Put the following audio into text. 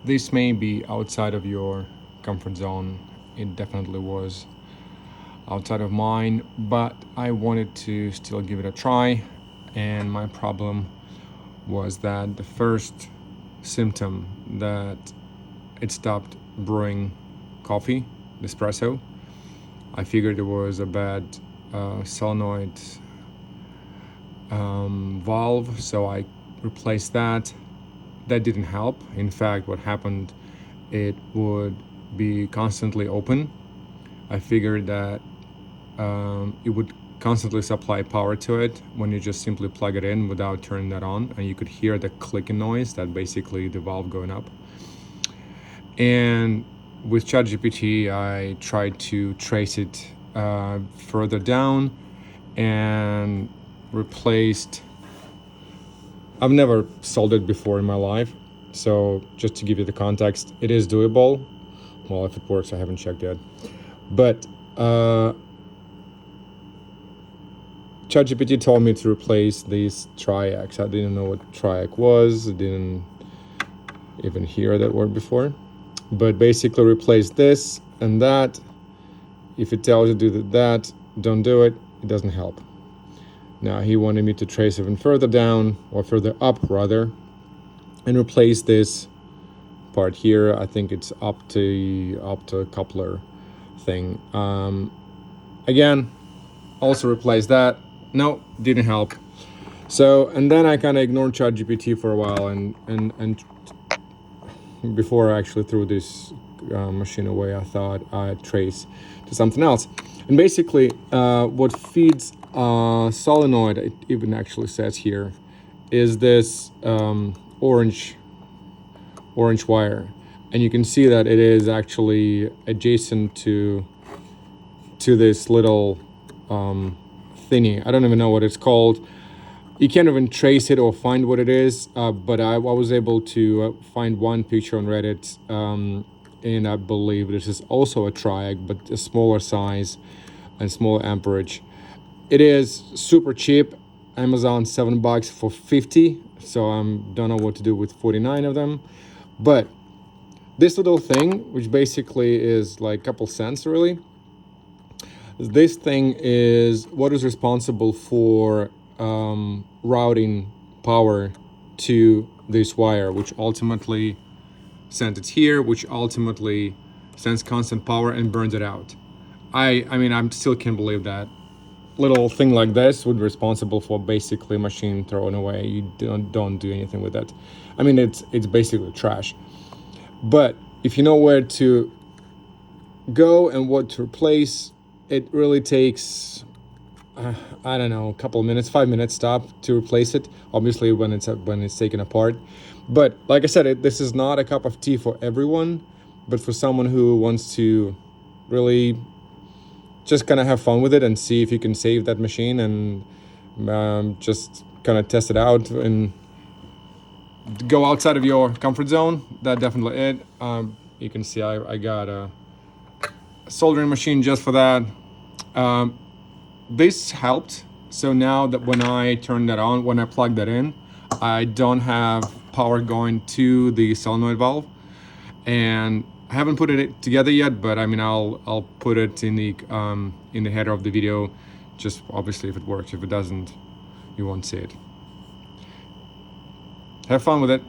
This may be outside of your comfort zone. It definitely was outside of mine, but I wanted to still give it a try. And my problem was that the first symptom that it stopped brewing coffee, espresso. I figured it was a bad solenoid valve, so I replaced that. That didn't help. In fact, what happened, it would be constantly open. I figured that it would constantly supply power to it when you just simply plug it in without turning that on, and you could hear the clicking noise, that basically the valve going up. And with ChatGPT, I tried to trace it further down and replaced. I've never soldered before in my life, so just to give you the context, it is doable. Well, if it works, I haven't checked yet. But ChatGPT told me to replace these triacs. I didn't know what triac was. I didn't even hear that word before. But basically replace this and that. If it tells you to do that, don't do it. It doesn't help. Now he wanted me to trace even further down, or further up rather, and replace this part here. I think it's up to coupler thing. Again, also replace that. No, didn't help. So, and then I kind of ignored ChatGPT for a while, and before I actually threw this machine away, I thought I'd trace to something else. And basically, what feeds solenoid, it even actually says here, is this orange wire, and you can see that it is actually adjacent to this little thingy. I don't even know what it's called. You can't even trace it or find what it is, but I was able to find one picture on Reddit, and I believe this is also a triac, but a smaller size and smaller amperage. It is super cheap. Amazon $7 for 50, so I don't know what to do with 49 of them. But this little thing, which basically is like a couple cents really, this thing is what is responsible for routing power to this wire, which ultimately sends it here, which ultimately sends constant power and burns it out. I mean, I still can't believe that little thing like this would be responsible for basically machine thrown away. You don't do anything with that. I mean, it's basically trash. But if you know where to go and what to replace, it really takes I don't know, a couple of minutes, 5 minutes stop to replace it. Obviously, when it's taken apart. But like I said, this is not a cup of tea for everyone, but for someone who wants to really just kind of have fun with it and see if you can save that machine and just kind of test it out and go outside of your comfort zone. That's definitely it. You can see I got a soldering machine just for that. This helped. So now that when I turn that on, when I plug that in, I don't have power going to the solenoid valve, and I haven't put it together yet, but I mean, I'll put it in the header of the video, just obviously if it works. If it doesn't, you won't see it. Have fun with it.